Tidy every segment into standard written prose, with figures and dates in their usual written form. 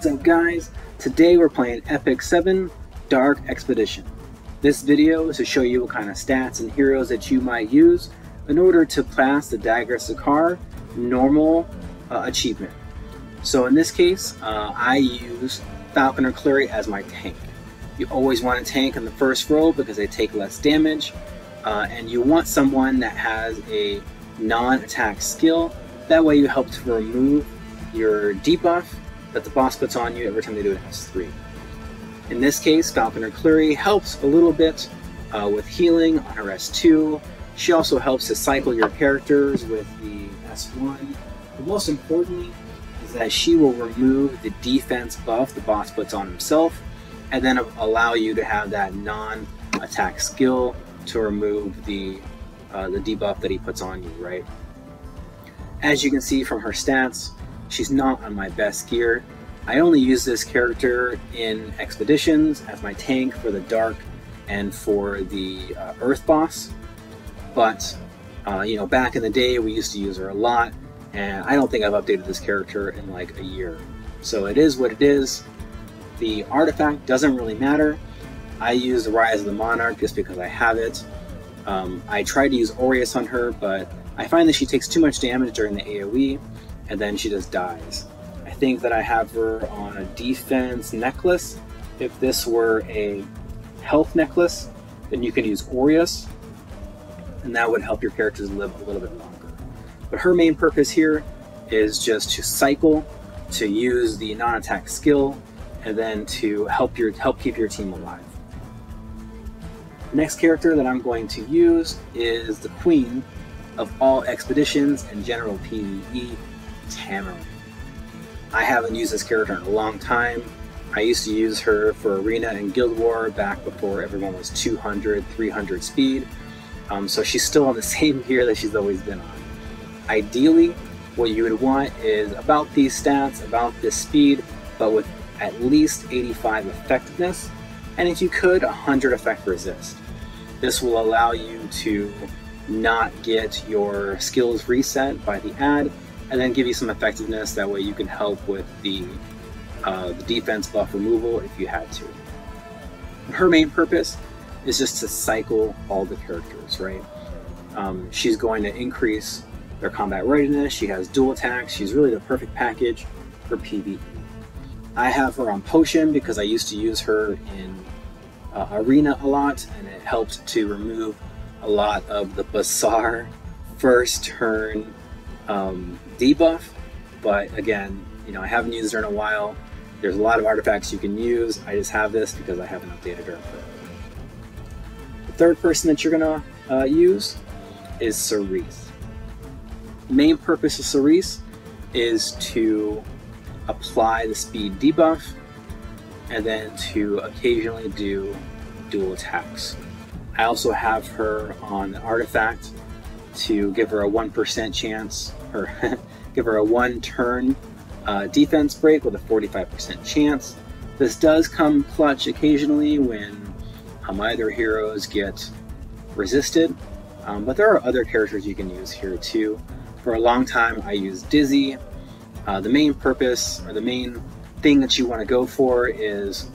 What's up guys? Today we're playing Epic 7 Dark Expedition. This video is to show you what kind of stats and heroes that you might use in order to pass the Dagger Sicar normal achievement. So in this case, I use Falconer Kluri as my tank. You always want a tank in the first row because they take less damage, and you want someone that has a non-attack skill. That way you help to remove your debuff that the boss puts on you every time they do an S3. In this case, Falconer Kluri helps a little bit with healing on her S2. She also helps to cycle your characters with the S1. But most importantly is that she will remove the defense buff the boss puts on himself, and then allow you to have that non-attack skill to remove the debuff that he puts on you, right? As you can see from her stats, she's not on my best gear. I only use this character in expeditions as my tank for the Dark and for the Earth boss. But you know, back in the day we used to use her a lot, and I don't think I've updated this character in like a year. So it is what it is. The artifact doesn't really matter. I use the Rise of the Monarch just because I have it. I tried to use Aureus on her, but I find that she takes too much damage during the AoE, and then she just dies. I think that I have her on a defense necklace. If this were a health necklace, then you can use Aureus, and that would help your characters live a little bit longer. But her main purpose here is just to cycle, to use the non-attack skill, and then to help keep your team alive. The next character that I'm going to use is the queen of all expeditions and general PvE, Tamarrine. I haven't used this character in a long time. I used to use her for Arena and Guild War back before everyone was 200, 300 speed. So she's still on the same gear that she's always been on. Ideally, what you would want is about these stats, about this speed, but with at least 85 effectiveness, and if you could, 100 effect resist. This will allow you to not get your skills reset by the ad, and then give you some effectiveness. That way you can help with the defense buff removal if you had to. Her main purpose is just to cycle all the characters, right? She's going to increase their combat readiness. She has dual attacks. She's really the perfect package for PvE. I have her on potion because I used to use her in Arena a lot, and it helped to remove a lot of the bizarre first turn debuff. But again, you know, I haven't used her in a while. There's a lot of artifacts you can use. I just have this because I haven't updated her. The third person that you're gonna use is Cerise. The main purpose of Cerise is to apply the speed debuff, and then to occasionally do dual attacks. I also have her on an artifact to give her a 1% chance, or give her a 1-turn defense break with a 45% chance. This does come clutch occasionally when either heroes get resisted, but there are other characters you can use here too. For a long time I used Dizzy. The main purpose, or the main thing that you want to go for, is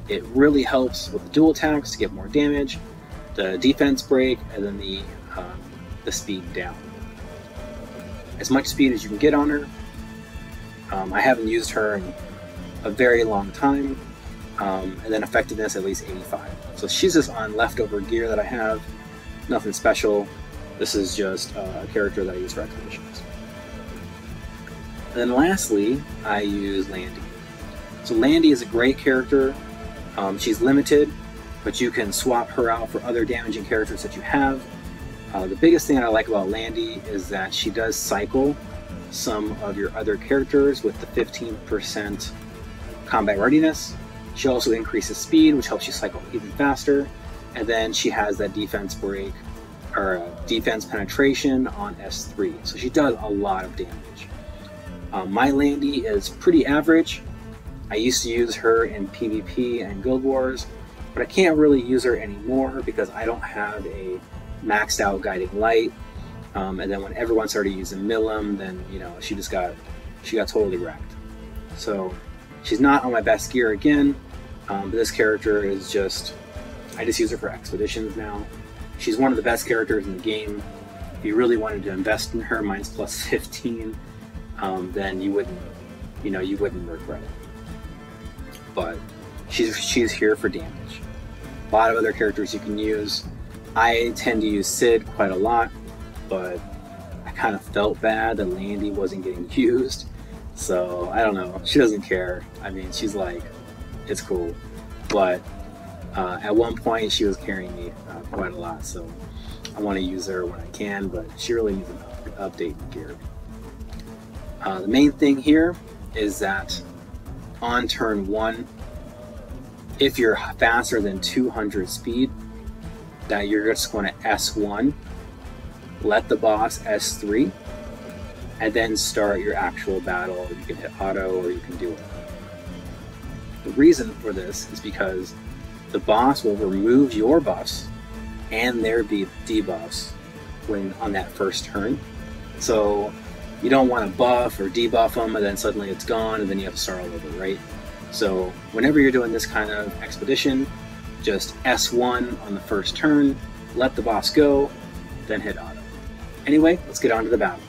it really helps with the dual attacks to get more damage, the defense break, and then the speed down. As much speed as you can get on her. I haven't used her in a very long time, and then effectiveness at least 85. So she's just on leftover gear that I have, nothing special. This is just a character that I use for expeditions. And then lastly, I use Landy. So Landy is a great character. She's limited, but you can swap her out for other damaging characters that you have. The biggest thing I like about Landy is that she does cycle some of your other characters with the 15% combat readiness. She also increases speed, which helps you cycle even faster. And then she has that defense break, or defense penetration on S3. So she does a lot of damage. My Landy is pretty average. I used to use her in PvP and Guild Wars, but I can't really use her anymore because I don't have a maxed out guiding light. And then when everyone started using Milim, then you know she got totally wrecked. So She's not on my best gear again, but this character is just, I just use her for expeditions now. She's one of the best characters in the game. If you really wanted to invest in her, mine's plus 15, then you wouldn't regret it. But she's here for damage. A lot of other characters you can use. I tend to use Sid quite a lot, but I kind of felt bad that Landy wasn't getting used. So I don't know. She doesn't care. I mean, she's like, it's cool. But at one point she was carrying me quite a lot, so I want to use her when I can, but she really needs an update in gear. The main thing here is that on turn 1, if you're faster than 200 speed, that you're just going to S1, let the boss S3, and then start your actual battle. You can hit auto or you can do it. The reason for this is because the boss will remove your buffs and their debuffs when on that first turn. So you don't want to buff or debuff them and then suddenly it's gone and then you have to start all over, right? So whenever you're doing this kind of expedition, just S1 on the first turn, let the boss go, then hit auto. Anyway, let's get on to the battle.